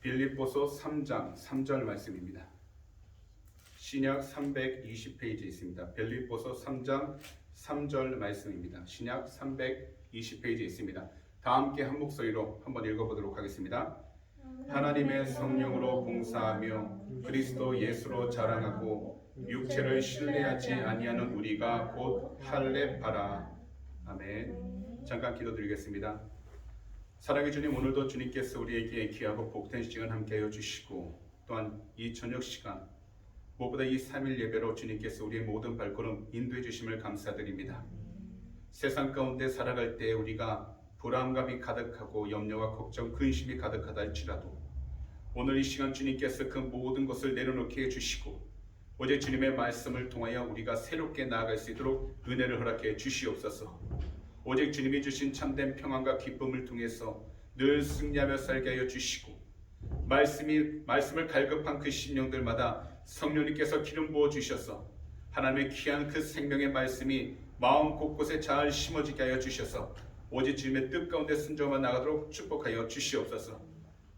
빌립보서 3장 3절 말씀입니다. 신약 320페이지에 있습니다. 빌립보서 3장 3절 말씀입니다. 신약 320페이지에 있습니다. 다 함께 한 목소리로 한번 읽어보도록 하겠습니다. 하나님의 성령으로 봉사하며 그리스도 예수로 자랑하고 육체를 신뢰하지 아니하는 우리가 곧 할례하라. 아멘. 잠깐 기도드리겠습니다. 사랑의 주님, 오늘도 주님께서 우리에게 귀하고 복된 시간 함께하여 주시고, 또한 이 저녁 시간 무엇보다 이 3일 예배로 주님께서 우리의 모든 발걸음 인도해 주심을 감사드립니다. 세상 가운데 살아갈 때 우리가 불안감이 가득하고 염려와 걱정, 근심이 가득하다 할지라도 오늘 이 시간 주님께서 그 모든 것을 내려놓게 해주시고 오직 주님의 말씀을 통하여 우리가 새롭게 나아갈 수 있도록 은혜를 허락해 주시옵소서. 오직 주님이 주신 참된 평안과 기쁨을 통해서 늘 승리하며 살게 하여 주시고, 말씀을 갈급한 그 심령들마다 성령님께서 기름 부어 주셔서 하나님의 귀한 그 생명의 말씀이 마음 곳곳에 잘 심어지게 하여 주셔서 오직 주님의 뜻 가운데 순종하며 나가도록 축복하여 주시옵소서.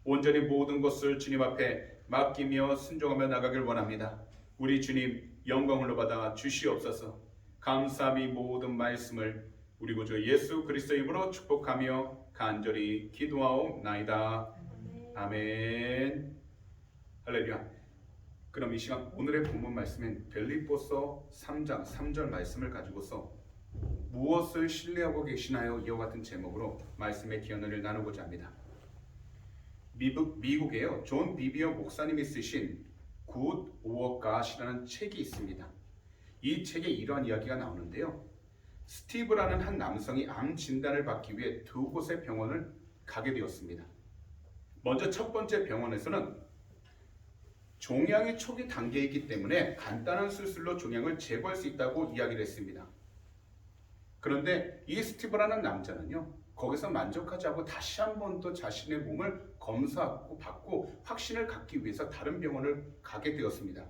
온전히 모든 것을 주님 앞에 맡기며 순종하며 나가길 원합니다. 우리 주님 영광을 받아 주시옵소서. 감사함이 모든 말씀을 우리 구주 예수 그리스도 이름으로 축복하며 간절히 기도하옵나이다. 아멘. 할렐루야. 그럼 이 시간 오늘의 본문 말씀인 빌립보서 3장 3절 말씀을 가지고서 무엇을 신뢰하고 계시나요? 이와 같은 제목으로 말씀의 기원을 나누고자 합니다. 미국에요 존 비비어 목사님이 쓰신 Good or God이라는 책이 있습니다. 이 책에 이러한 이야기가 나오는데요. 스티브라는 한 남성이 암 진단을 받기 위해 두 곳의 병원을 가게 되었습니다. 먼저 첫 번째 병원에서는 종양이 초기 단계이기 때문에 간단한 수술로 종양을 제거할 수 있다고 이야기를 했습니다. 그런데 이 스티브라는 남자는요, 거기서 만족하지 않고 다시 한 번 더 자신의 몸을 검사하고 받고 확신을 갖기 위해서 다른 병원을 가게 되었습니다.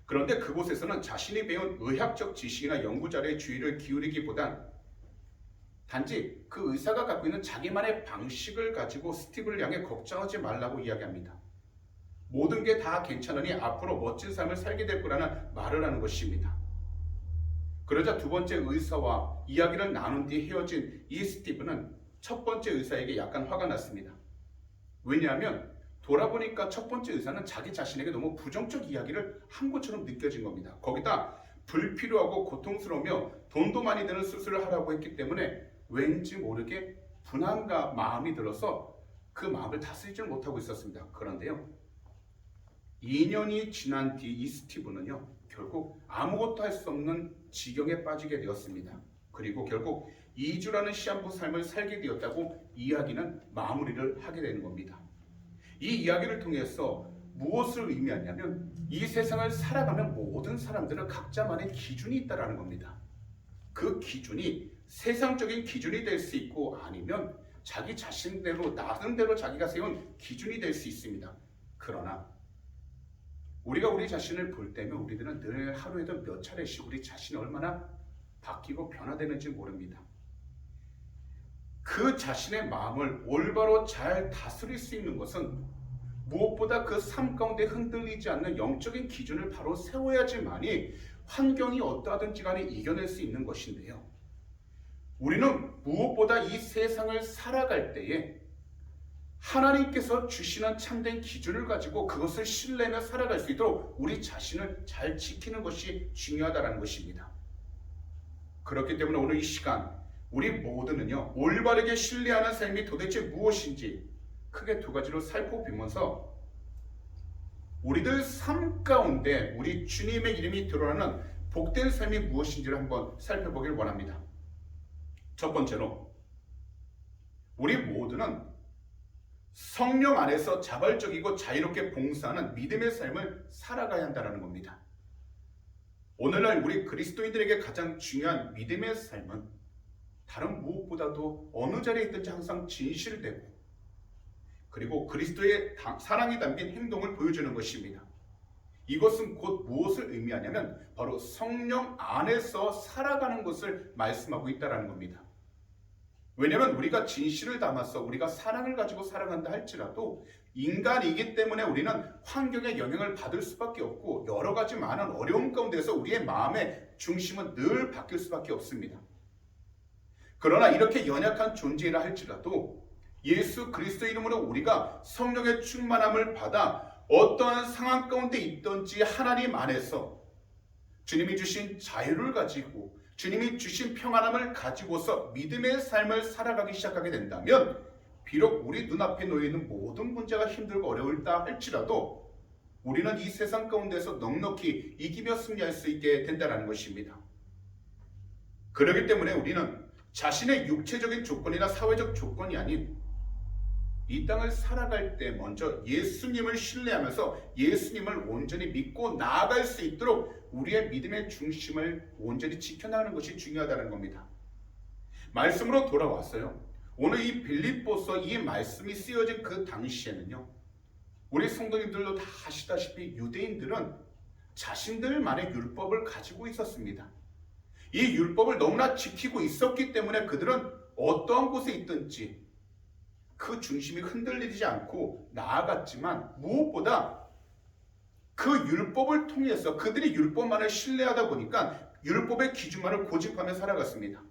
그런데 그곳에서는 자신이 배운 의학적 지식이나 연구 자료에 주의를 기울이기보단 단지 그 의사가 갖고 있는 자기만의 방식을 가지고 스티브를 향해 걱정하지 말라고 이야기합니다. 모든 게 다 괜찮으니 앞으로 멋진 삶을 살게 될 거라는 말을 하는 것입니다. 그러자 두 번째 의사와 이야기를 나눈 뒤 헤어진 이 스티브는 첫 번째 의사에게 약간 화가 났습니다. 왜냐하면 돌아보니까 첫 번째 의사는 자기 자신에게 너무 부정적 이야기를 한 것처럼 느껴진 겁니다. 거기다 불필요하고 고통스러우며 돈도 많이 드는 수술을 하라고 했기 때문에 왠지 모르게 분함과 마음이 들어서 그 마음을 다스리지 못하고 있었습니다. 그런데요, 2년이 지난 뒤 이 스티브는요, 결국 아무것도 할 수 없는 지경에 빠지게 되었습니다. 그리고 결국 2주라는 시한부 삶을 살게 되었다고 이야기는 마무리를 하게 되는 겁니다. 이 이야기를 통해서 무엇을 의미하냐면 이 세상을 살아가는 모든 사람들은 각자만의 기준이 있다는 겁니다. 그 기준이 세상적인 기준이 될 수 있고 아니면 자기 자신대로 나름대로 자기가 세운 기준이 될 수 있습니다. 그러나 우리가 우리 자신을 볼 때면 우리들은 늘 하루에도 몇 차례씩 우리 자신이 얼마나 바뀌고 변화되는지 모릅니다. 그 자신의 마음을 올바로 잘 다스릴 수 있는 것은 무엇보다 그 삶 가운데 흔들리지 않는 영적인 기준을 바로 세워야지만이 환경이 어떠하든지 간에 이겨낼 수 있는 것인데요. 우리는 무엇보다 이 세상을 살아갈 때에 하나님께서 주시는 참된 기준을 가지고 그것을 신뢰하며 살아갈 수 있도록 우리 자신을 잘 지키는 것이 중요하다는 것입니다. 그렇기 때문에 오늘 이 시간 우리 모두는요, 올바르게 신뢰하는 삶이 도대체 무엇인지 크게 두 가지로 살펴보면서 우리들 삶 가운데 우리 주님의 이름이 드러나는 복된 삶이 무엇인지를 한번 살펴보길 원합니다. 첫 번째로, 우리 모두는 성령 안에서 자발적이고 자유롭게 봉사하는 믿음의 삶을 살아가야 한다는 겁니다. 오늘날 우리 그리스도인들에게 가장 중요한 믿음의 삶은 다른 무엇보다도 어느 자리에 있든지 항상 진실되고 그리고 그리스도의 사랑이 담긴 행동을 보여주는 것입니다. 이것은 곧 무엇을 의미하냐면 바로 성령 안에서 살아가는 것을 말씀하고 있다는 겁니다. 왜냐하면 우리가 진실을 담아서 우리가 사랑을 가지고 살아간다 할지라도 인간이기 때문에 우리는 환경의 영향을 받을 수밖에 없고 여러 가지 많은 어려움 가운데서 우리의 마음의 중심은 늘 바뀔 수밖에 없습니다. 그러나 이렇게 연약한 존재이라 할지라도 예수 그리스도 이름으로 우리가 성령의 충만함을 받아 어떠한 상황 가운데 있든지 하나님 안에서 주님이 주신 자유를 가지고 주님이 주신 평안함을 가지고서 믿음의 삶을 살아가기 시작하게 된다면 비록 우리 눈앞에 놓여있는 모든 문제가 힘들고 어려울다 할지라도 우리는 이 세상 가운데서 넉넉히 이기며 승리할 수 있게 된다는 것입니다. 그렇기 때문에 우리는 자신의 육체적인 조건이나 사회적 조건이 아닌 이 땅을 살아갈 때 먼저 예수님을 신뢰하면서 예수님을 온전히 믿고 나아갈 수 있도록 우리의 믿음의 중심을 온전히 지켜나가는 것이 중요하다는 겁니다. 말씀으로 돌아왔어요. 오늘 이 빌립보서 이 말씀이 쓰여진 그 당시에는요, 우리 성도님들도 다 아시다시피 유대인들은 자신들만의 율법을 가지고 있었습니다. 이 율법을 너무나 지키고 있었기 때문에 그들은 어떠한 곳에 있든지 그 중심이 흔들리지 않고 나아갔지만 무엇보다 그 율법을 통해서 그들이 율법만을 신뢰하다 보니까 율법의 기준만을 고집하며 살아갔습니다.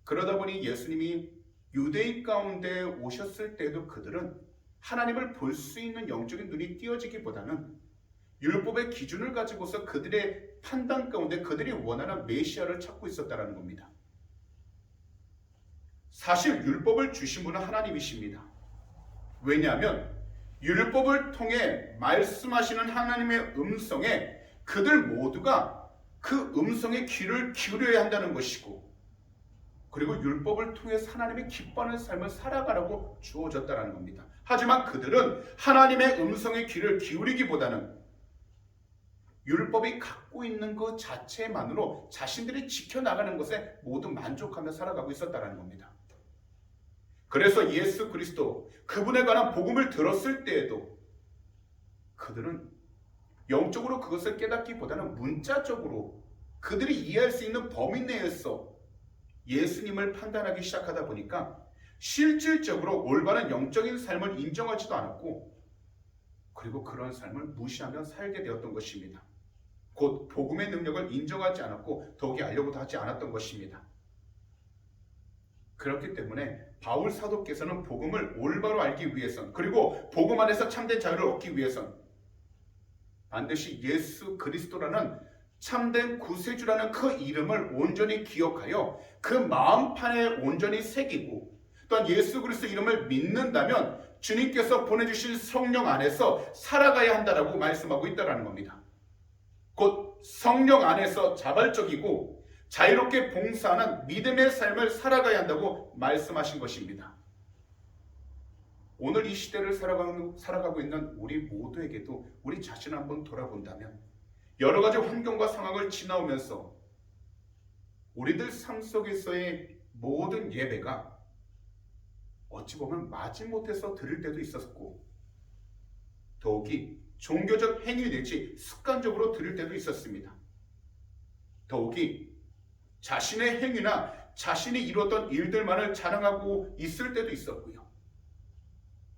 그러다 보니 예수님이 유대인 가운데 오셨을 때도 그들은 하나님을 볼 수 있는 영적인 눈이 띄어지기보다는 율법의 기준을 가지고서 그들의 판단 가운데 그들이 원하는 메시아를 찾고 있었다는 겁니다. 사실 율법을 주신 분은 하나님이십니다. 왜냐하면 율법을 통해 말씀하시는 하나님의 음성에 그들 모두가 그 음성에 귀를 기울여야 한다는 것이고, 그리고 율법을 통해 하나님의 기뻐하는 삶을 살아가라고 주어졌다는 겁니다. 하지만 그들은 하나님의 음성에 귀를 기울이기보다는 율법이 갖고 있는 그 자체만으로 자신들이 지켜나가는 것에 모두 만족하며 살아가고 있었다는 겁니다. 그래서 예수 그리스도 그분에 관한 복음을 들었을 때에도 그들은 영적으로 그것을 깨닫기보다는 문자적으로 그들이 이해할 수 있는 범위 내에서 예수님을 판단하기 시작하다 보니까 실질적으로 올바른 영적인 삶을 인정하지도 않았고, 그리고 그런 삶을 무시하며 살게 되었던 것입니다. 곧 복음의 능력을 인정하지 않았고 더욱이 알려고도 하지 않았던 것입니다. 그렇기 때문에 바울 사도께서는 복음을 올바로 알기 위해선, 그리고 복음 안에서 참된 자유를 얻기 위해선 반드시 예수 그리스도라는 참된 구세주라는 그 이름을 온전히 기억하여 그 마음판에 온전히 새기고, 또한 예수 그리스도 이름을 믿는다면 주님께서 보내주신 성령 안에서 살아가야 한다라고 말씀하고 있다는 겁니다. 곧 성령 안에서 자발적이고 자유롭게 봉사하는 믿음의 삶을 살아가야 한다고 말씀하신 것입니다. 오늘 이 시대를 살아가고 있는 우리 모두에게도 우리 자신을 한번 돌아본다면 여러 가지 환경과 상황을 지나오면서 우리들 삶 속에서의 모든 예배가 어찌 보면 마지못해서 들을 때도 있었고, 더욱이 종교적 행위 내지 습관적으로 들을 때도 있었습니다. 더욱이 자신의 행위나 자신이 이루었던 일들만을 자랑하고 있을 때도 있었고요.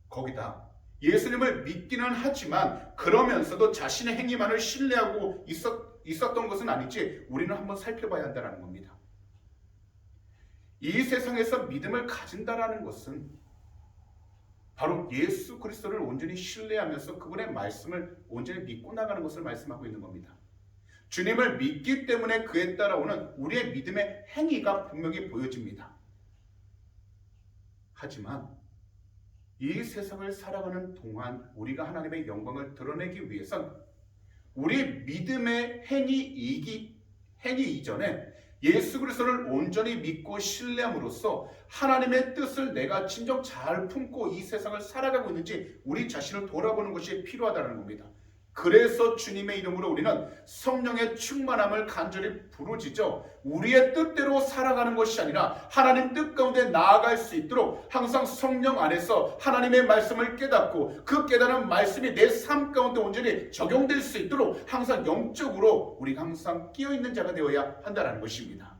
거기다 예수님을 믿기는 하지만 그러면서도 자신의 행위만을 신뢰하고 있었던 것은 아니지 우리는 한번 살펴봐야 한다는 겁니다. 이 세상에서 믿음을 가진다라는 것은 바로 예수 그리스도를 온전히 신뢰하면서 그분의 말씀을 온전히 믿고 나가는 것을 말씀하고 있는 겁니다. 주님을 믿기 때문에 그에 따라오는 우리의 믿음의 행위가 분명히 보여집니다. 하지만 이 세상을 살아가는 동안 우리가 하나님의 영광을 드러내기 위해선 우리 믿음의 행위 이전에 예수 그리스도를 온전히 믿고 신뢰함으로써 하나님의 뜻을 내가 진정 잘 품고 이 세상을 살아가고 있는지 우리 자신을 돌아보는 것이 필요하다는 겁니다. 그래서 주님의 이름으로 우리는 성령의 충만함을 간절히 부르짖어 우리의 뜻대로 살아가는 것이 아니라 하나님 뜻 가운데 나아갈 수 있도록 항상 성령 안에서 하나님의 말씀을 깨닫고 그 깨달은 말씀이 내 삶 가운데 온전히 적용될 수 있도록 항상 영적으로 우리가 항상 끼어있는 자가 되어야 한다는 것입니다.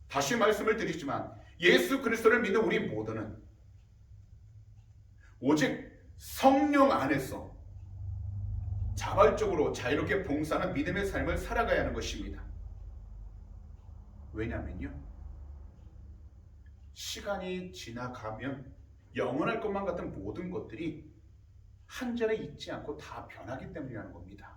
다시 말씀을 드리지만 예수 그리스도를 믿는 우리 모두는 오직 성령 안에서 자발적으로 자유롭게 봉사하는 믿음의 삶을 살아가야 하는 것입니다. 왜냐면요, 시간이 지나가면 영원할 것만 같은 모든 것들이 한 자리에 있지 않고 다 변하기 때문이라는 겁니다.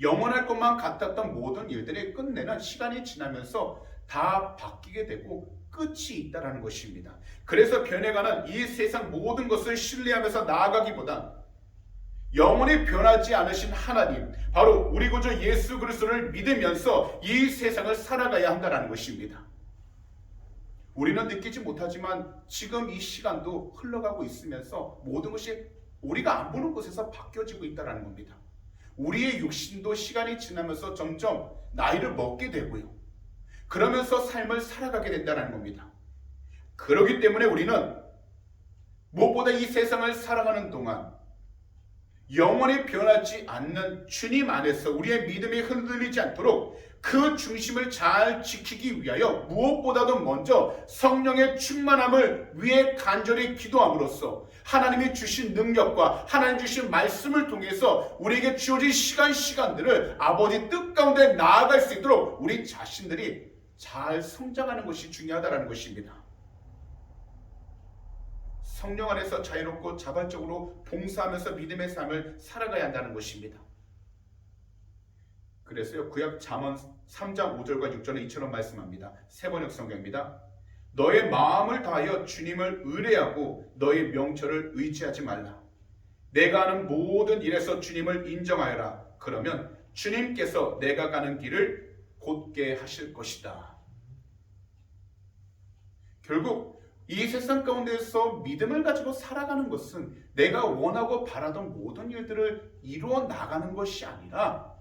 영원할 것만 같았던 모든 일들이 끝내는 시간이 지나면서 다 바뀌게 되고 끝이 있다는 것입니다. 그래서 변해가는 이 세상 모든 것을 신뢰하면서 나아가기보단 영원히 변하지 않으신 하나님, 바로 우리 구주 예수 그리스도를 믿으면서 이 세상을 살아가야 한다는 것입니다. 우리는 느끼지 못하지만 지금 이 시간도 흘러가고 있으면서 모든 것이 우리가 안 보는 곳에서 바뀌어지고 있다는 겁니다. 우리의 육신도 시간이 지나면서 점점 나이를 먹게 되고요, 그러면서 삶을 살아가게 된다는 겁니다. 그렇기 때문에 우리는 무엇보다 이 세상을 살아가는 동안 영원히 변하지 않는 주님 안에서 우리의 믿음이 흔들리지 않도록 그 중심을 잘 지키기 위하여 무엇보다도 먼저 성령의 충만함을 위해 간절히 기도함으로써 하나님이 주신 능력과 하나님 주신 말씀을 통해서 우리에게 주어진 시간들을 아버지 뜻 가운데 나아갈 수 있도록 우리 자신들이 잘 성장하는 것이 중요하다는 것입니다. 성령 안에서 자유롭고 자발적으로 봉사하면서 믿음의 삶을 살아가야 한다는 것입니다. 그래서요, 구약 잠언 3장 5절과 6절에 이처럼 말씀합니다. 세번역 성경입니다. 너의 마음을 다하여 주님을 의뢰하고 너의 명철을 의지하지 말라. 내가 하는 모든 일에서 주님을 인정하여라. 그러면 주님께서 내가 가는 길을 곧게 하실 것이다. 결국 이 세상 가운데서 믿음을 가지고 살아가는 것은 내가 원하고 바라던 모든 일들을 이루어 나가는 것이 아니라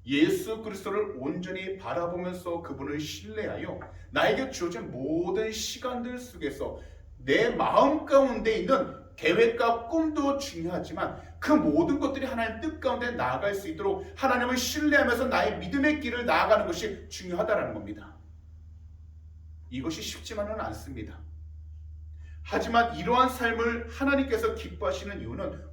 예수 그리스도를 온전히 바라보면서 그분을 신뢰하여 나에게 주어진 모든 시간들 속에서 내 마음 가운데 있는 계획과 꿈도 중요하지만 그 모든 것들이 하나님 뜻 가운데 나아갈 수 있도록 하나님을 신뢰하면서 나의 믿음의 길을 나아가는 것이 중요하다는 겁니다. 이것이 쉽지만은 않습니다. 하지만 이러한 삶을 하나님께서 기뻐하시는 이유는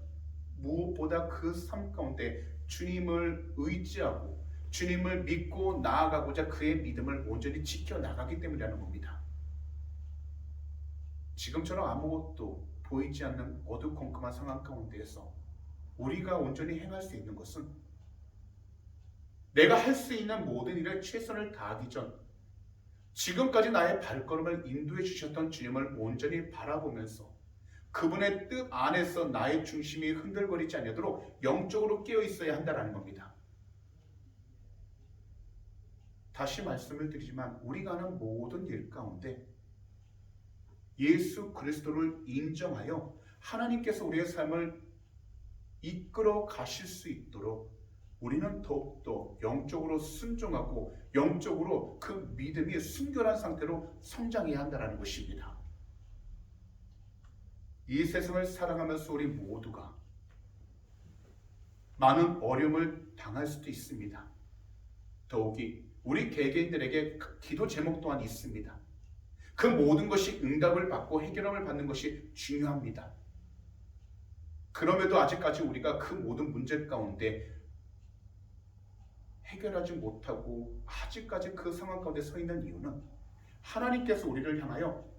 무엇보다 그 삶 가운데 주님을 의지하고 주님을 믿고 나아가고자 그의 믿음을 온전히 지켜나가기 때문이라는 겁니다. 지금처럼 아무것도 보이지 않는 어두컴컴한 상황 가운데에서 우리가 온전히 행할 수 있는 것은 내가 할 수 있는 모든 일에 최선을 다하기 전 지금까지 나의 발걸음을 인도해 주셨던 주님을 온전히 바라보면서 그분의 뜻 안에서 나의 중심이 흔들거리지 않도록 영적으로 깨어 있어야 한다는 겁니다. 다시 말씀을 드리지만 우리가 하는 모든 일 가운데 예수 그리스도를 인정하여 하나님께서 우리의 삶을 이끌어 가실 수 있도록 우리는 더욱더 영적으로 순종하고 영적으로 그 믿음이 순결한 상태로 성장해야 한다는 것입니다. 이 세상을 살아가면서 우리 모두가 많은 어려움을 당할 수도 있습니다. 더욱이 우리 개개인들에게 기도 제목 또한 있습니다. 그 모든 것이 응답을 받고 해결함을 받는 것이 중요합니다. 그럼에도 아직까지 우리가 그 모든 문제 가운데 해결하지 못하고 아직까지 그 상황 가운데 서 있는 이유는 하나님께서 우리를 향하여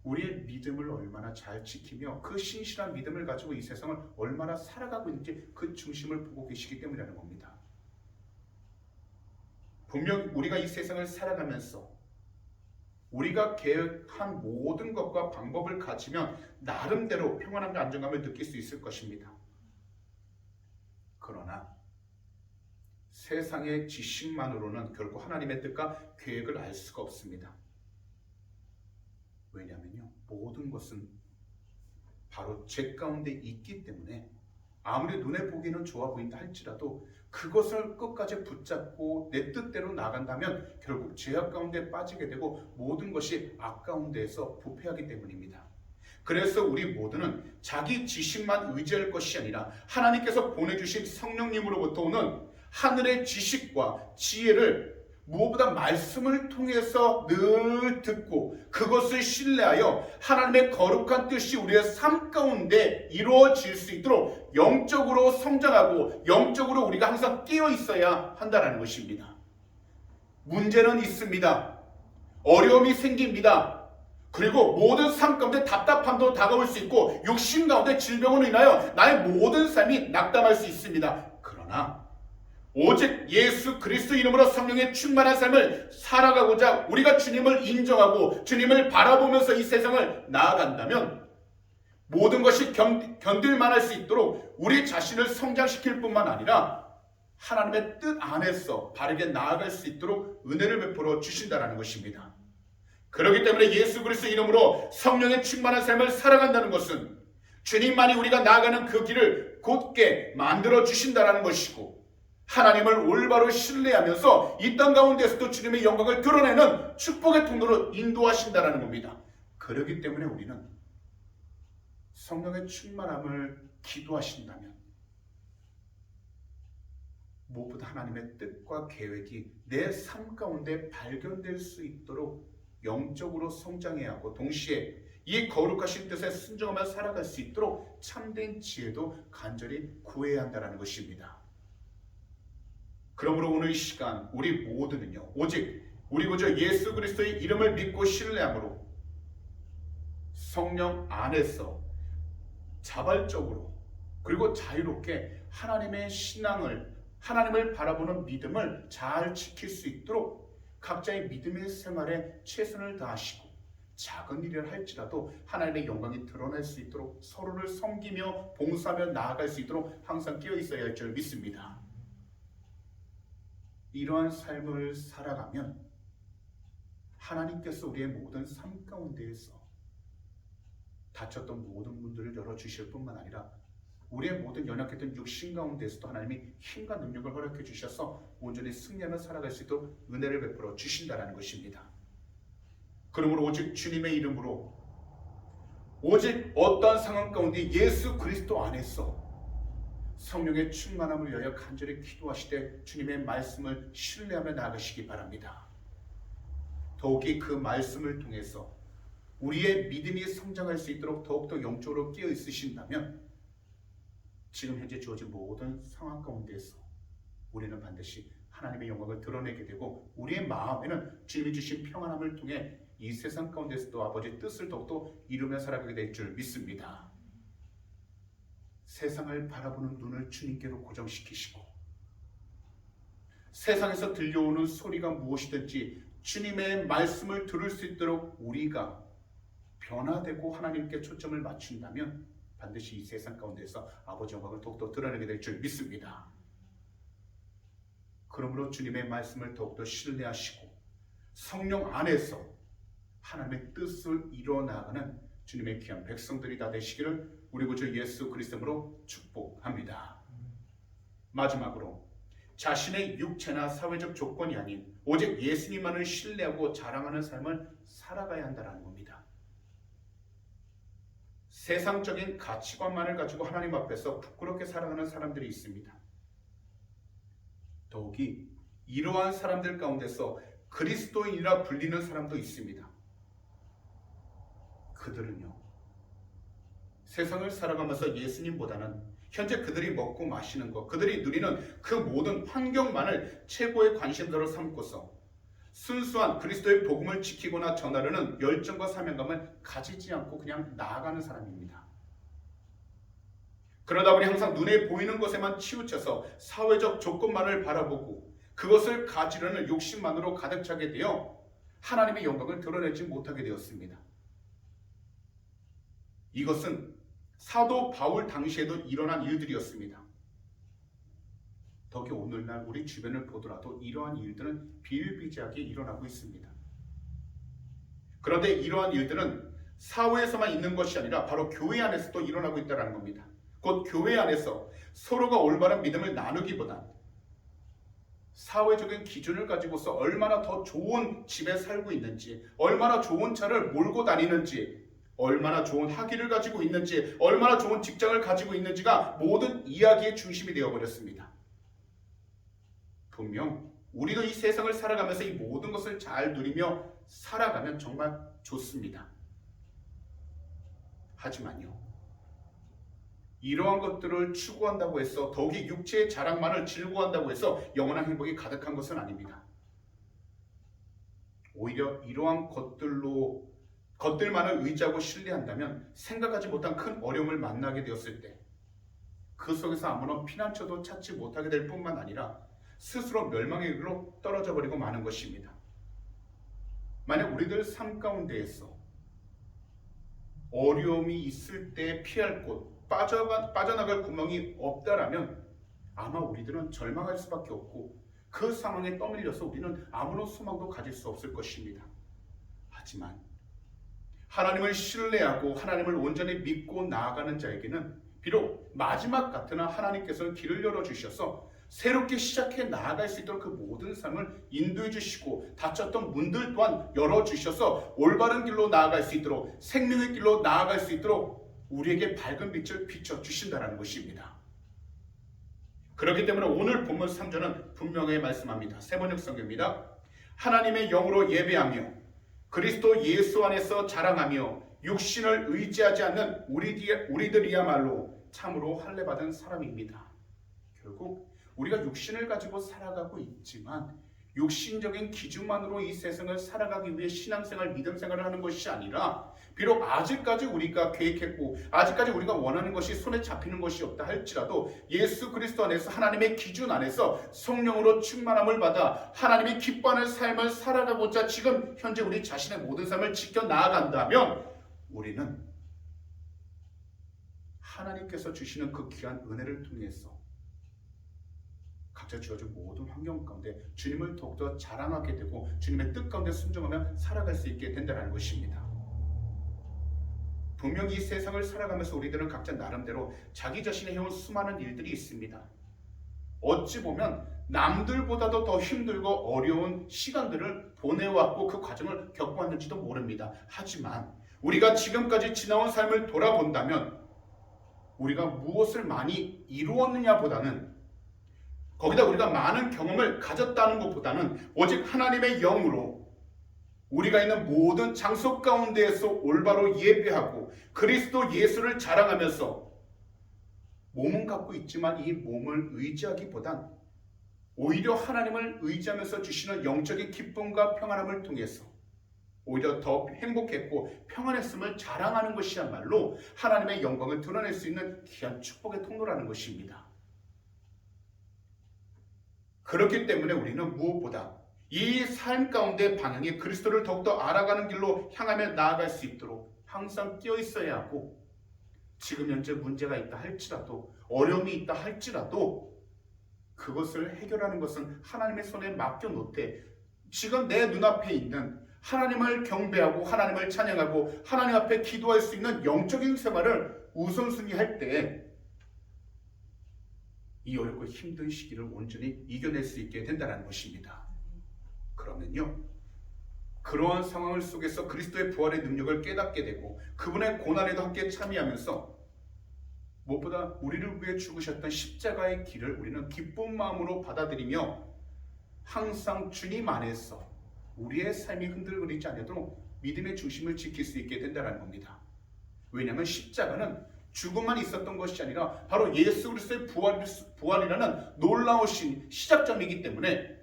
우리의 믿음을 얼마나 잘 지키며 그 신실한 믿음을 가지고 이 세상을 얼마나 살아가고 있는지 그 중심을 보고 계시기 때문이라는 겁니다. 분명 우리가 이 세상을 살아가면서 우리가 계획한 모든 것과 방법을 가지면 나름대로 평안함과 안정감을 느낄 수 있을 것입니다. 그러나 세상의 지식만으로는 결코 하나님의 뜻과 계획을 알 수가 없습니다. 왜냐하면요, 모든 것은 바로 죄 가운데 있기 때문에 아무리 눈에 보기에는 좋아 보인다 할지라도 그것을 끝까지 붙잡고 내 뜻대로 나간다면 결국 죄악 가운데 빠지게 되고 모든 것이 악 가운데에서 부패하기 때문입니다. 그래서 우리 모두는 자기 지식만 의지할 것이 아니라 하나님께서 보내주신 성령님으로부터 오는 하늘의 지식과 지혜를 무엇보다 말씀을 통해서 늘 듣고 그것을 신뢰하여 하나님의 거룩한 뜻이 우리의 삶 가운데 이루어질 수 있도록 영적으로 성장하고 영적으로 우리가 항상 깨어 있어야 한다는 것입니다. 문제는 있습니다. 어려움이 생깁니다. 그리고 모든 삶 가운데 답답함도 다가올 수 있고 육신 가운데 질병으로 인하여 나의 모든 삶이 낙담할 수 있습니다. 그러나 오직 예수 그리스도 이름으로 성령의 충만한 삶을 살아가고자 우리가 주님을 인정하고 주님을 바라보면서 이 세상을 나아간다면 모든 것이 견딜만할 수 있도록 우리 자신을 성장시킬 뿐만 아니라 하나님의 뜻 안에서 바르게 나아갈 수 있도록 은혜를 베풀어 주신다는 것입니다. 그렇기 때문에 예수 그리스도 이름으로 성령의 충만한 삶을 살아간다는 것은 주님만이 우리가 나아가는 그 길을 곧게 만들어 주신다는 것이고 하나님을 올바로 신뢰하면서 이 땅 가운데서도 주님의 영광을 드러내는 축복의 통로로 인도하신다는 겁니다. 그렇기 때문에 우리는 성령의 충만함을 기도하신다면 무엇보다 하나님의 뜻과 계획이 내 삶 가운데 발견될 수 있도록 영적으로 성장해야 하고 동시에 이 거룩하신 뜻에 순종하며 살아갈 수 있도록 참된 지혜도 간절히 구해야 한다는 것입니다. 그러므로 오늘 이 시간 우리 모두는요 오직 우리 구주 예수 그리스도의 이름을 믿고 신뢰함으로 성령 안에서 자발적으로 그리고 자유롭게 하나님의 신앙을 하나님을 바라보는 믿음을 잘 지킬 수 있도록 각자의 믿음의 생활에 최선을 다하시고 작은 일을 할지라도 하나님의 영광이 드러날 수 있도록 서로를 섬기며 봉사하며 나아갈 수 있도록 항상 깨어 있어야 할 줄 믿습니다. 이러한 삶을 살아가면 하나님께서 우리의 모든 삶 가운데에서 닫혔던 모든 문들을 열어주실 뿐만 아니라 우리의 모든 연약했던 육신 가운데에서도 하나님이 힘과 능력을 허락해 주셔서 온전히 승리하며 살아갈 수 있도록 은혜를 베풀어 주신다는 것입니다. 그러므로 오직 주님의 이름으로 오직 어떠한 상황 가운데 예수 그리스도 안에서 성령의 충만함을 위하여 간절히 기도하시되 주님의 말씀을 신뢰하며 나아가시기 바랍니다. 더욱이 그 말씀을 통해서 우리의 믿음이 성장할 수 있도록 더욱더 영적으로 깨어 있으신다면 지금 현재 주어진 모든 상황 가운데에서 우리는 반드시 하나님의 영광을 드러내게 되고 우리의 마음에는 주님이 주신 평안함을 통해 이 세상 가운데서도 아버지의 뜻을 더욱더 이루며 살아가게 될 줄 믿습니다. 세상을 바라보는 눈을 주님께로 고정시키시고 세상에서 들려오는 소리가 무엇이든지 주님의 말씀을 들을 수 있도록 우리가 변화되고 하나님께 초점을 맞춘다면 반드시 이 세상 가운데서 아버지 영광을 더욱더 드러내게 될 줄 믿습니다. 그러므로 주님의 말씀을 더욱더 신뢰하시고 성령 안에서 하나님의 뜻을 이뤄나가는 주님의 귀한 백성들이 다 되시기를 우리 구주 예수 그리스도로 축복합니다. 마지막으로 자신의 육체나 사회적 조건이 아닌 오직 예수님만을 신뢰하고 자랑하는 삶을 살아가야 한다는 겁니다. 세상적인 가치관만을 가지고 하나님 앞에서 부끄럽게 살아가는 사람들이 있습니다. 더욱이 이러한 사람들 가운데서 그리스도인이라 불리는 사람도 있습니다. 그들은요 세상을 살아가면서 예수님보다는 현재 그들이 먹고 마시는 것, 그들이 누리는 그 모든 환경만을 최고의 관심사로 삼고서 순수한 그리스도의 복음을 지키거나 전하려는 열정과 사명감을 가지지 않고 그냥 나아가는 사람입니다. 그러다 보니 항상 눈에 보이는 것에만 치우쳐서 사회적 조건만을 바라보고 그것을 가지려는 욕심만으로 가득 차게 되어 하나님의 영광을 드러내지 못하게 되었습니다. 이것은 사도 바울 당시에도 일어난 일들이었습니다. 더욱이 오늘날 우리 주변을 보더라도 이러한 일들은 비일비재하게 일어나고 있습니다. 그런데 이러한 일들은 사회에서만 있는 것이 아니라 바로 교회 안에서도 일어나고 있다는 겁니다. 곧 교회 안에서 서로가 올바른 믿음을 나누기보다 사회적인 기준을 가지고서 얼마나 더 좋은 집에 살고 있는지, 얼마나 좋은 차를 몰고 다니는지, 얼마나 좋은 학위를 가지고 있는지, 얼마나 좋은 직장을 가지고 있는지가 모든 이야기의 중심이 되어버렸습니다. 분명 우리도 이 세상을 살아가면서 이 모든 것을 잘 누리며 살아가면 정말 좋습니다. 하지만요, 이러한 것들을 추구한다고 해서 더욱이 육체의 자랑만을 즐거워한다고 해서 영원한 행복이 가득한 것은 아닙니다. 오히려 이러한 것들만을 의지하고 신뢰한다면 생각하지 못한 큰 어려움을 만나게 되었을 때 그 속에서 아무런 피난처도 찾지 못하게 될 뿐만 아니라 스스로 멸망의 길로 떨어져 버리고 마는 것입니다. 만약 우리들 삶 가운데에서 어려움이 있을 때 피할 곳, 빠져나갈 구멍이 없다라면 아마 우리들은 절망할 수밖에 없고 그 상황에 떠밀려서 우리는 아무런 소망도 가질 수 없을 것입니다. 하지만 하나님을 신뢰하고 하나님을 온전히 믿고 나아가는 자에게는 비록 마지막 같으나 하나님께서는 길을 열어주셔서 새롭게 시작해 나아갈 수 있도록 그 모든 삶을 인도해 주시고 닫혔던 문들 또한 열어주셔서 올바른 길로 나아갈 수 있도록 생명의 길로 나아갈 수 있도록 우리에게 밝은 빛을 비춰주신다는 것입니다. 그렇기 때문에 오늘 본문 3절은 분명히 말씀합니다. 세번역 성경입니다. 하나님의 영으로 예배하며 그리스도 예수 안에서 자랑하며 육신을 의지하지 않는 우리들이야말로 참으로 할례받은 사람입니다. 결국 우리가 육신을 가지고 살아가고 있지만 육신적인 기준만으로 이 세상을 살아가기 위해 신앙생활, 믿음생활을 하는 것이 아니라 비록 아직까지 우리가 계획했고 아직까지 우리가 원하는 것이 손에 잡히는 것이 없다 할지라도 예수 그리스도 안에서 하나님의 기준 안에서 성령으로 충만함을 받아 하나님이 기뻐하는 삶을 살아가고자 지금 현재 우리 자신의 모든 삶을 지켜나간다면 우리는 하나님께서 주시는 그 귀한 은혜를 통해서 각자 주어진 모든 환경 가운데 주님을 더욱더 자랑하게 되고 주님의 뜻 가운데 순종하며 살아갈 수 있게 된다는 것입니다. 분명히 이 세상을 살아가면서 우리들은 각자 나름대로 자기 자신이 해온 수많은 일들이 있습니다. 어찌 보면 남들보다도 더 힘들고 어려운 시간들을 보내왔고 그 과정을 겪어왔는지도 모릅니다. 하지만 우리가 지금까지 지나온 삶을 돌아본다면 우리가 무엇을 많이 이루었느냐보다는 거기다 우리가 많은 경험을 가졌다는 것보다는 오직 하나님의 영으로 우리가 있는 모든 장소 가운데에서 올바로 예배하고 그리스도 예수를 자랑하면서 몸은 갖고 있지만 이 몸을 의지하기보단 오히려 하나님을 의지하면서 주시는 영적인 기쁨과 평안함을 통해서 오히려 더 행복했고 평안했음을 자랑하는 것이야말로 하나님의 영광을 드러낼 수 있는 귀한 축복의 통로라는 것입니다. 그렇기 때문에 우리는 무엇보다 이 삶 가운데 방향이 그리스도를 더욱더 알아가는 길로 향하며 나아갈 수 있도록 항상 끼어 있어야 하고 지금 현재 문제가 있다 할지라도 어려움이 있다 할지라도 그것을 해결하는 것은 하나님의 손에 맡겨놓되 지금 내 눈앞에 있는 하나님을 경배하고 하나님을 찬양하고 하나님 앞에 기도할 수 있는 영적인 생활을 우선순위할 때 이 어렵고 힘든 시기를 온전히 이겨낼 수 있게 된다는 것입니다. 그러면요, 그러한 상황을 속에서 그리스도의 부활의 능력을 깨닫게 되고 그분의 고난에도 함께 참여하면서 무엇보다 우리를 위해 죽으셨던 십자가의 길을 우리는 기쁜 마음으로 받아들이며 항상 주님 안에서 우리의 삶이 흔들거리지 않도록 믿음의 중심을 지킬 수 있게 된다는 겁니다. 왜냐하면 십자가는 죽음만 있었던 것이 아니라 바로 예수 그리스도의 부활이라는 놀라우신 시작점이기 때문에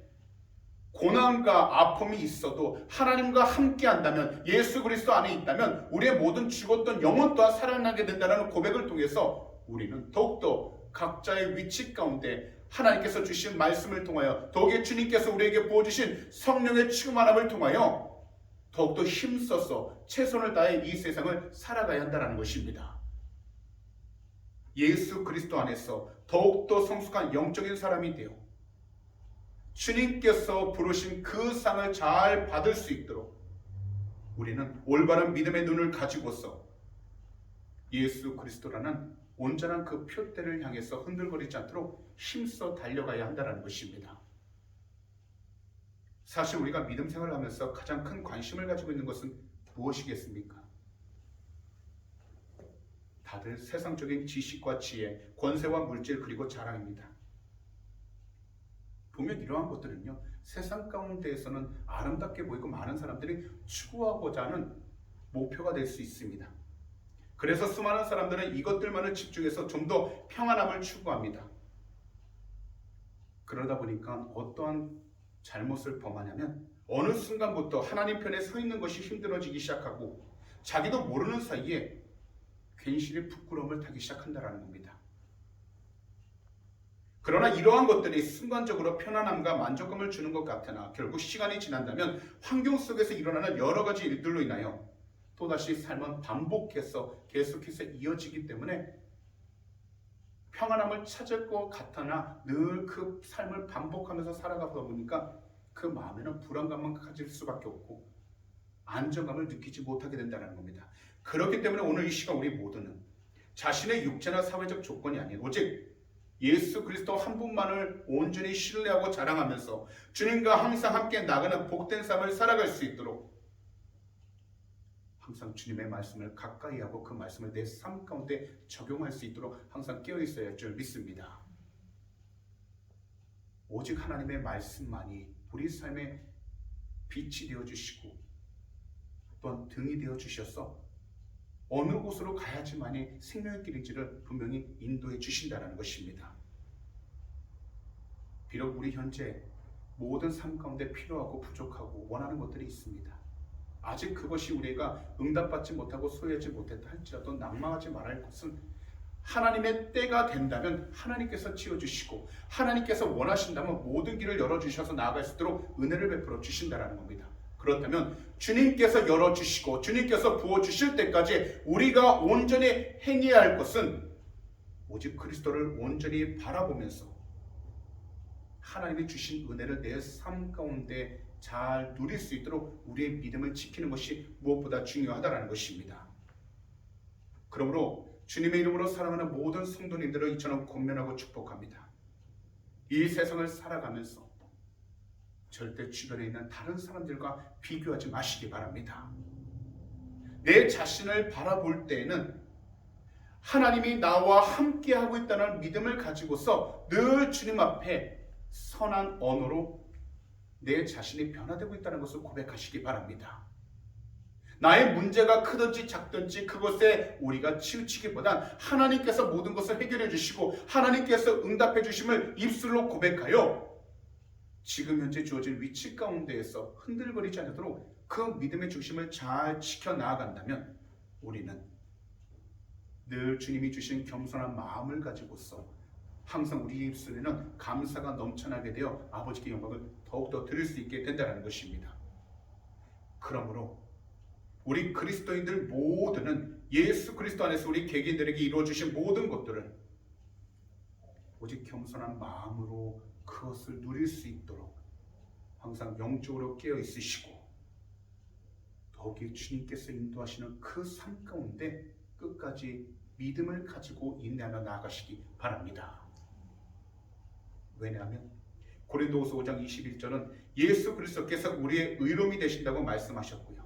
고난과 아픔이 있어도 하나님과 함께 한다면 예수 그리스도 안에 있다면 우리의 모든 죽었던 영혼 또한 살아나게 된다는 고백을 통해서 우리는 더욱더 각자의 위치 가운데 하나님께서 주신 말씀을 통하여 더욱이 주님께서 우리에게 부어주신 성령의 충만함을 통하여 더욱더 힘써서 최선을 다해 이 세상을 살아가야 한다는 것입니다. 예수 그리스도 안에서 더욱더 성숙한 영적인 사람이 되어 주님께서 부르신 그 상을 잘 받을 수 있도록 우리는 올바른 믿음의 눈을 가지고서 예수 그리스도라는 온전한 그 표대를 향해서 흔들거리지 않도록 힘써 달려가야 한다는 것입니다. 사실 우리가 믿음 생활을 하면서 가장 큰 관심을 가지고 있는 것은 무엇이겠습니까? 다들 세상적인 지식과 지혜, 권세와 물질 그리고 자랑입니다. 분명 이러한 것들은요, 세상 가운데에서는 아름답게 보이고 많은 사람들이 추구하고자 하는 목표가 될 수 있습니다. 그래서 수많은 사람들은 이것들만을 집중해서 좀 더 평안함을 추구합니다. 그러다 보니까 어떠한 잘못을 범하냐면 어느 순간부터 하나님 편에 서 있는 것이 힘들어지기 시작하고 자기도 모르는 사이에 괜시리 부끄러움을 타기 시작한다는 겁니다. 그러나 이러한 것들이 순간적으로 편안함과 만족감을 주는 것 같으나 결국 시간이 지난다면 환경 속에서 일어나는 여러 가지 일들로 인하여 또다시 삶은 반복해서 계속해서 이어지기 때문에 평안함을 찾을 것 같으나 늘 그 삶을 반복하면서 살아가다 보니까 그 마음에는 불안감만 가질 수밖에 없고 안정감을 느끼지 못하게 된다는 겁니다. 그렇기 때문에 오늘 이 시간 우리 모두는 자신의 육체나 사회적 조건이 아닌 오직 예수 그리스도 한 분만을 온전히 신뢰하고 자랑하면서 주님과 항상 함께 나가는 복된 삶을 살아갈 수 있도록 항상 주님의 말씀을 가까이 하고 그 말씀을 내 삶 가운데 적용할 수 있도록 항상 깨어 있어야 할 줄 믿습니다. 오직 하나님의 말씀만이 우리 삶의 빛이 되어주시고 또한 등이 되어주셔서 어느 곳으로 가야지만이 생명의 길인지를 분명히 인도해 주신다는 것입니다. 비록 우리 현재 모든 삶 가운데 필요하고 부족하고 원하는 것들이 있습니다. 아직 그것이 우리가 응답받지 못하고 소유하지 못했다 할지라도 낭망하지 말아야 할 것은 하나님의 때가 된다면 하나님께서 지어주시고 하나님께서 원하신다면 모든 길을 열어주셔서 나아갈 수 있도록 은혜를 베풀어 주신다는 겁니다. 그렇다면 주님께서 열어주시고 주님께서 부어주실 때까지 우리가 온전히 행해야 할 것은 오직 그리스도를 온전히 바라보면서 하나님이 주신 은혜를 내 삶 가운데 잘 누릴 수 있도록 우리의 믿음을 지키는 것이 무엇보다 중요하다는 것입니다. 그러므로 주님의 이름으로 사랑하는 모든 성도님들을 이처럼 권면하고 축복합니다. 이 세상을 살아가면서 절대 주변에 있는 다른 사람들과 비교하지 마시기 바랍니다. 내 자신을 바라볼 때에는 하나님이 나와 함께하고 있다는 믿음을 가지고서 늘 주님 앞에 선한 언어로 내 자신이 변화되고 있다는 것을 고백하시기 바랍니다. 나의 문제가 크든지 작든지 그것에 우리가 치우치기보단 하나님께서 모든 것을 해결해 주시고 하나님께서 응답해 주심을 입술로 고백하여 지금 현재 주어진 위치 가운데에서 흔들거리지 않도록 그 믿음의 중심을 잘 지켜나간다면 우리는 늘 주님이 주신 겸손한 마음을 가지고서 항상 우리 입술에는 감사가 넘쳐나게 되어 아버지께 영광을 더욱더 드릴 수 있게 된다는 것입니다. 그러므로 우리 그리스도인들 모두는 예수 그리스도 안에서 우리 개개인들에게 이루어주신 모든 것들을 오직 겸손한 마음으로 그것을 누릴 수 있도록 항상 영적으로 깨어 있으시고 더욱이 주님께서 인도하시는 그 삶 가운데 끝까지 믿음을 가지고 인내하며 나아가시기 바랍니다. 왜냐하면 고린도후서 5장 21절은 예수 그리스도께서 우리의 의로움이 되신다고 말씀하셨고요.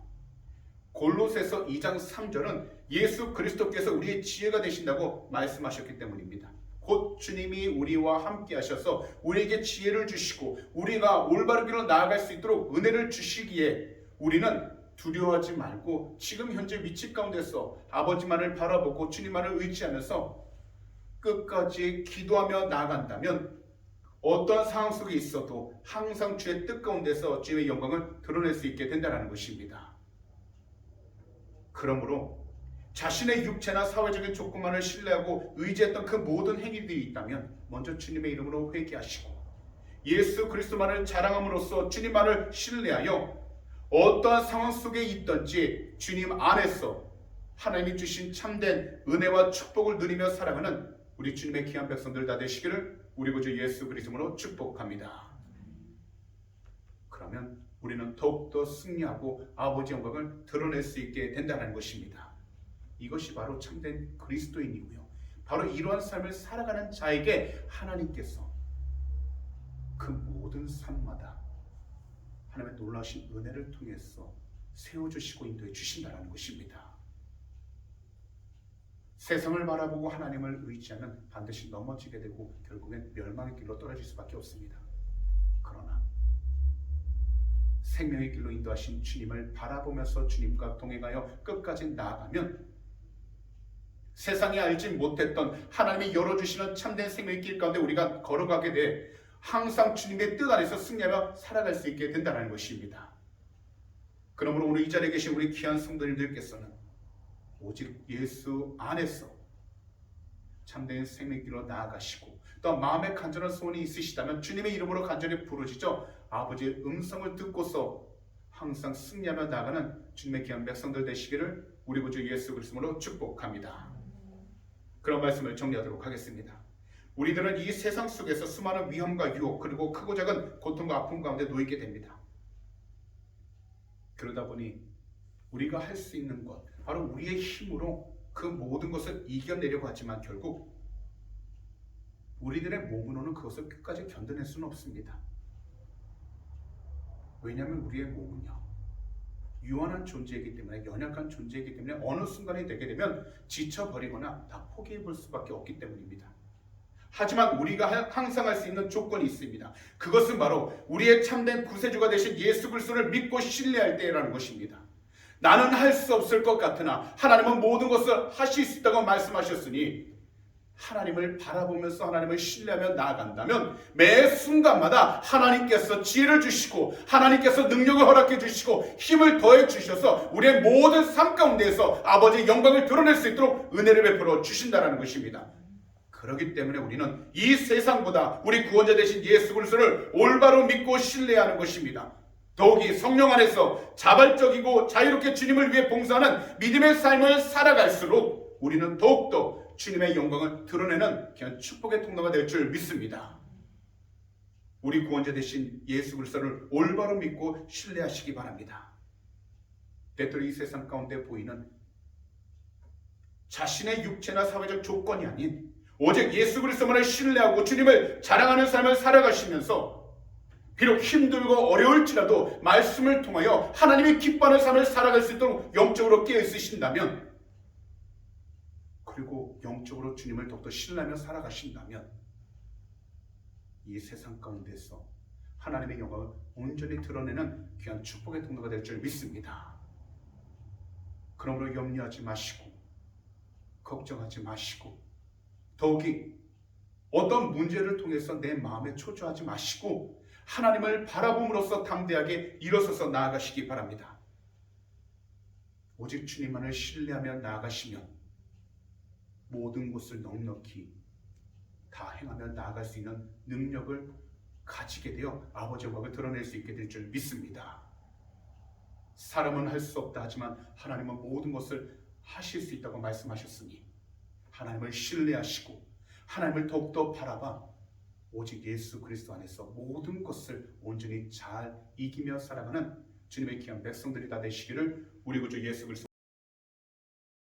골로새서 2장 3절은 예수 그리스도께서 우리의 지혜가 되신다고 말씀하셨기 때문입니다. 곧 주님이 우리와 함께 하셔서 우리에게 지혜를 주시고 우리가 올바른 길로 나아갈 수 있도록 은혜를 주시기에 우리는 두려워하지 말고 지금 현재 위치 가운데서 아버지만을 바라보고 주님만을 의지하면서 끝까지 기도하며 나아간다면 어떠한 상황 속에 있어도 항상 주의 뜻 가운데서 주의 영광을 드러낼 수 있게 된다는 것입니다. 그러므로 자신의 육체나 사회적인 조건만을 신뢰하고 의지했던 그 모든 행위들이 있다면 먼저 주님의 이름으로 회개하시고 예수 그리스도만을 자랑함으로써 주님만을 신뢰하여 어떠한 상황 속에 있든지 주님 안에서 하나님이 주신 참된 은혜와 축복을 누리며 살아가는 우리 주님의 귀한 백성들 다 되시기를 우리 구주 예수 그리스도로 축복합니다. 그러면 우리는 더욱더 승리하고 아버지 영광을 드러낼 수 있게 된다는 것입니다. 이것이 바로 참된 그리스도인이고요. 바로 이러한 삶을 살아가는 자에게 하나님께서 그 모든 삶마다 하나님의 놀라우신 은혜를 통해서 세워주시고 인도해 주신다는 것입니다. 세상을 바라보고 하나님을 의지하면 반드시 넘어지게 되고 결국엔 멸망의 길로 떨어질 수밖에 없습니다. 생명의 길로 인도하신 주님을 바라보면서 주님과 동행하여 끝까지 나아가면 세상이 알지 못했던 하나님이 열어주시는 참된 생명의 길 가운데 우리가 걸어가게 돼 항상 주님의 뜻 안에서 승리하며 살아갈 수 있게 된다는 것입니다. 그러므로 오늘 이 자리에 계신 우리 귀한 성도님들께서는 오직 예수 안에서 참된 생명의 길로 나아가시고 또 마음에 간절한 소원이 있으시다면 주님의 이름으로 간절히 부르짖어 아버지의 음성을 듣고서 항상 승리하며 나아가는 주님의 귀한 백성들 되시기를 우리 구주 예수 그리스도로 축복합니다. 그런 말씀을 정리하도록 하겠습니다. 우리들은 이 세상 속에서 수많은 위험과 유혹 그리고 크고 작은 고통과 아픔 가운데 놓이게 됩니다. 그러다 보니 우리가 할 수 있는 것 바로 우리의 힘으로 그 모든 것을 이겨내려고 하지만 결국 우리들의 몸으로는 그것을 끝까지 견뎌낼 수는 없습니다. 왜냐하면 우리의 몸은요 유한한 존재이기 때문에 연약한 존재이기 때문에 어느 순간이 되게 되면 지쳐버리거나 다 포기해볼 수밖에 없기 때문입니다. 하지만 우리가 항상 할 수 있는 조건이 있습니다. 그것은 바로 우리의 참된 구세주가 되신 예수 그리스도를 믿고 신뢰할 때라는 것입니다. 나는 할 수 없을 것 같으나 하나님은 모든 것을 하실 수 있다고 말씀하셨으니 하나님을 바라보면서 하나님을 신뢰하며 나아간다면 매 순간마다 하나님께서 지혜를 주시고 하나님께서 능력을 허락해 주시고 힘을 더해 주셔서 우리의 모든 삶 가운데에서 아버지의 영광을 드러낼 수 있도록 은혜를 베풀어 주신다는 것입니다. 그렇기 때문에 우리는 이 세상보다 우리 구원자 되신 예수 그리스도를 올바로 믿고 신뢰하는 것입니다. 더욱이 성령 안에서 자발적이고 자유롭게 주님을 위해 봉사하는 믿음의 삶을 살아갈수록 우리는 더욱더 주님의 영광을 드러내는 귀한 축복의 통로가 될 줄 믿습니다. 우리 구원자 되신 예수 그리스도를 올바로 믿고 신뢰하시기 바랍니다. 때때로 이 세상 가운데 보이는 자신의 육체나 사회적 조건이 아닌 오직 예수 그리스도만을 신뢰하고 주님을 자랑하는 삶을 살아가시면서 비록 힘들고 어려울지라도 말씀을 통하여 하나님이 기뻐하는 삶을 살아갈 수 있도록 영적으로 깨어 있으신다면 그리고 영적으로 주님을 더욱더 신뢰하며 살아가신다면 이 세상 가운데서 하나님의 영광을 온전히 드러내는 귀한 축복의 통로가 될 줄 믿습니다. 그러므로 염려하지 마시고 걱정하지 마시고 더욱이 어떤 문제를 통해서 내 마음에 초조하지 마시고 하나님을 바라봄으로써 담대하게 일어서서 나아가시기 바랍니다. 오직 주님만을 신뢰하며 나아가시면 모든 것을 넉넉히 다 행하며 나아갈 수 있는 능력을 가지게 되어 아버지의 영광을 드러낼 수 있게 될 줄 믿습니다. 사람은 할 수 없다 하지만 하나님은 모든 것을 하실 수 있다고 말씀하셨으니 하나님을 신뢰하시고 하나님을 더욱더 바라봐 오직 예수 그리스도 안에서 모든 것을 온전히 잘 이기며 살아가는 주님의 귀한 백성들이 다 되시기를 우리 구주 예수 그리스도